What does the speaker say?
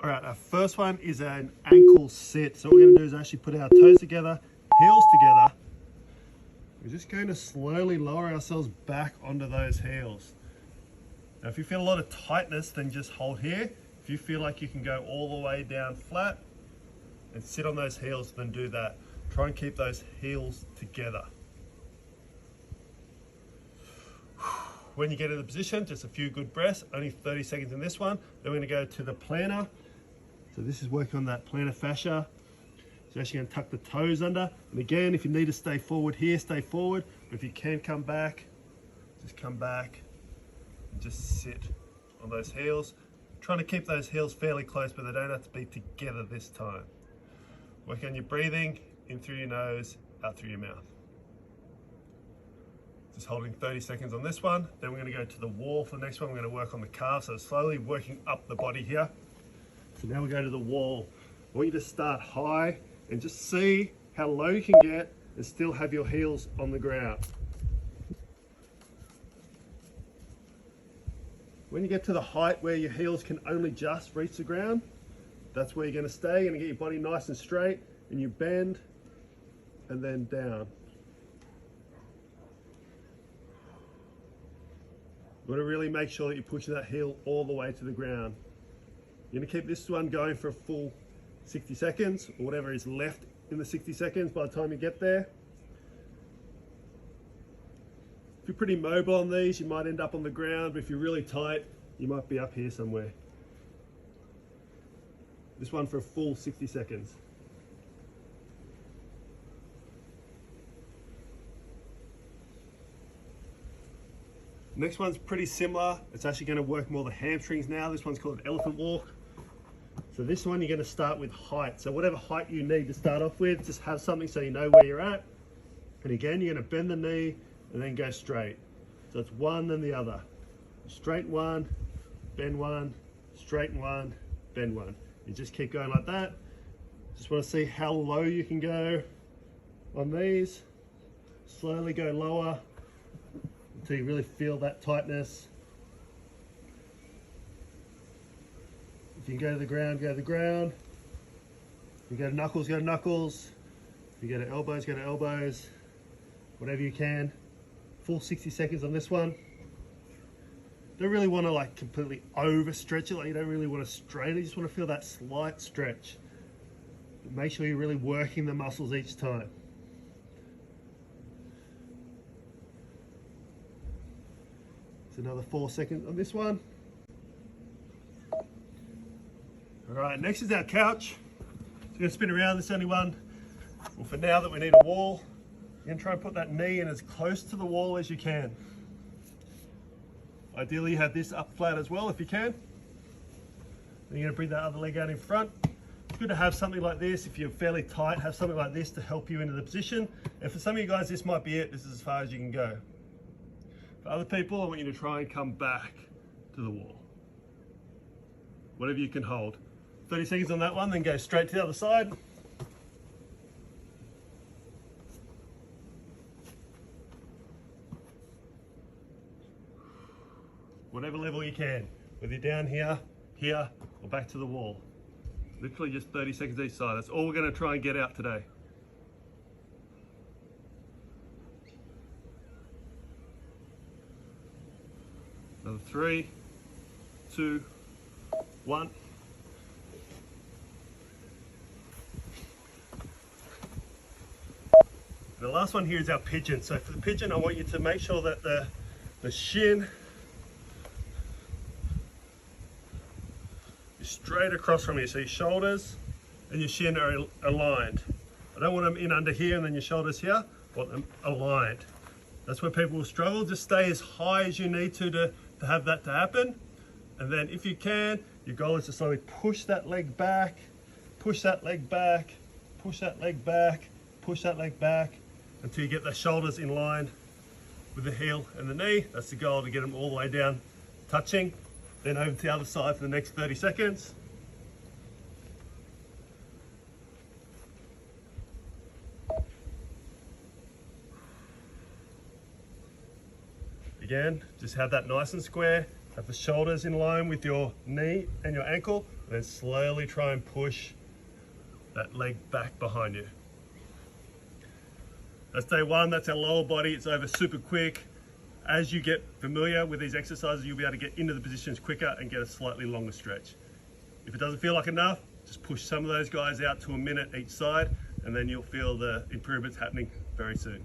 All right, our first one is an ankle sit. So what we're gonna do is actually put our toes together, heels together. We're just going to slowly lower ourselves back onto those heels. Now, if you feel a lot of tightness, then just hold here. If you feel like you can go all the way down flat and sit on those heels, then do that. Try and keep those heels together. When you get in the position, just a few good breaths, only 30 seconds in this one. Then we're gonna go to the plantar. So this is working on that plantar fascia. So actually gonna tuck the toes under. And again, if you need to stay forward here, stay forward. But if you can come back, just come back and just sit on those heels. Trying to keep those heels fairly close, but they don't have to be together this time. Work on your breathing, in through your nose, out through your mouth. Just holding 30 seconds on this one. Then we're gonna go to the wall for the next one. We're gonna work on the calf. So slowly working up the body here. So now we go to the wall. I want you to start high and just see how low you can get and still have your heels on the ground. When you get to the height where your heels can only just reach the ground, that's where you're gonna stay. You're gonna get your body nice and straight and you bend and then down. You wanna really make sure that you're pushing that heel all the way to the ground. You're gonna keep this one going for a full 60 seconds or whatever is left in the 60 seconds by the time you get there. If you're pretty mobile on these, you might end up on the ground, but if you're really tight, you might be up here somewhere. This one for a full 60 seconds. Next one's pretty similar. It's actually going to work more the hamstrings now. This one's called elephant walk. So this one you're going to start with height. So whatever height you need to start off with, just have something so you know where you're at. And again, you're going to bend the knee and then go straight. So it's one then the other. Straight one, bend one, straighten one, bend one. You just keep going like that. Just want to see how low you can go on these. Slowly go lower until you really feel that tightness. If you can go to the ground, go to the ground. If you go to knuckles, go to knuckles. If you go to elbows, go to elbows. Whatever you can. Full 60 seconds on this one. Don't really want to like completely overstretch it, like you don't really want to strain it, you just want to feel that slight stretch. But make sure you're really working the muscles each time. It's another 4 seconds on this one. All right, next is our couch. So you're gonna spin around this only one. Well, for now that we need a wall, you're gonna try and put that knee in as close to the wall as you can. Ideally, you have this up flat as well if you can. Then you're gonna bring that other leg out in front. It's good to have something like this. If you're fairly tight, have something like this to help you into the position. And for some of you guys, this might be it. This is as far as you can go. For other people, I want you to try and come back to the wall. Whatever you can hold. 30 seconds on that one, then go straight to the other side. Whatever level you can, whether you're down here, here, or back to the wall. Literally just 30 seconds each side. That's all we're gonna try and get out today. Another 3, 2, 1. The last one here is our pigeon. So for the pigeon, I want you to make sure that the shin is straight across from you. So your shoulders and your shin are aligned. I don't want them in under here and then your shoulders here. I want them aligned. That's where people will struggle. Just stay as high as you need to have that to happen. And then if you can, your goal is to slowly push that leg back, push that leg back, push that leg back, push that leg back, until you get the shoulders in line with the heel and the knee. That's the goal, to get them all the way down, touching. Then over to the other side for the next 30 seconds. Again, just have that nice and square. Have the shoulders in line with your knee and your ankle. Then slowly try and push that leg back behind you. That's day one, that's our lower body. It's over super quick. As you get familiar with these exercises, you'll be able to get into the positions quicker and get a slightly longer stretch. If it doesn't feel like enough, just push some of those guys out to a minute each side, and then you'll feel the improvements happening very soon.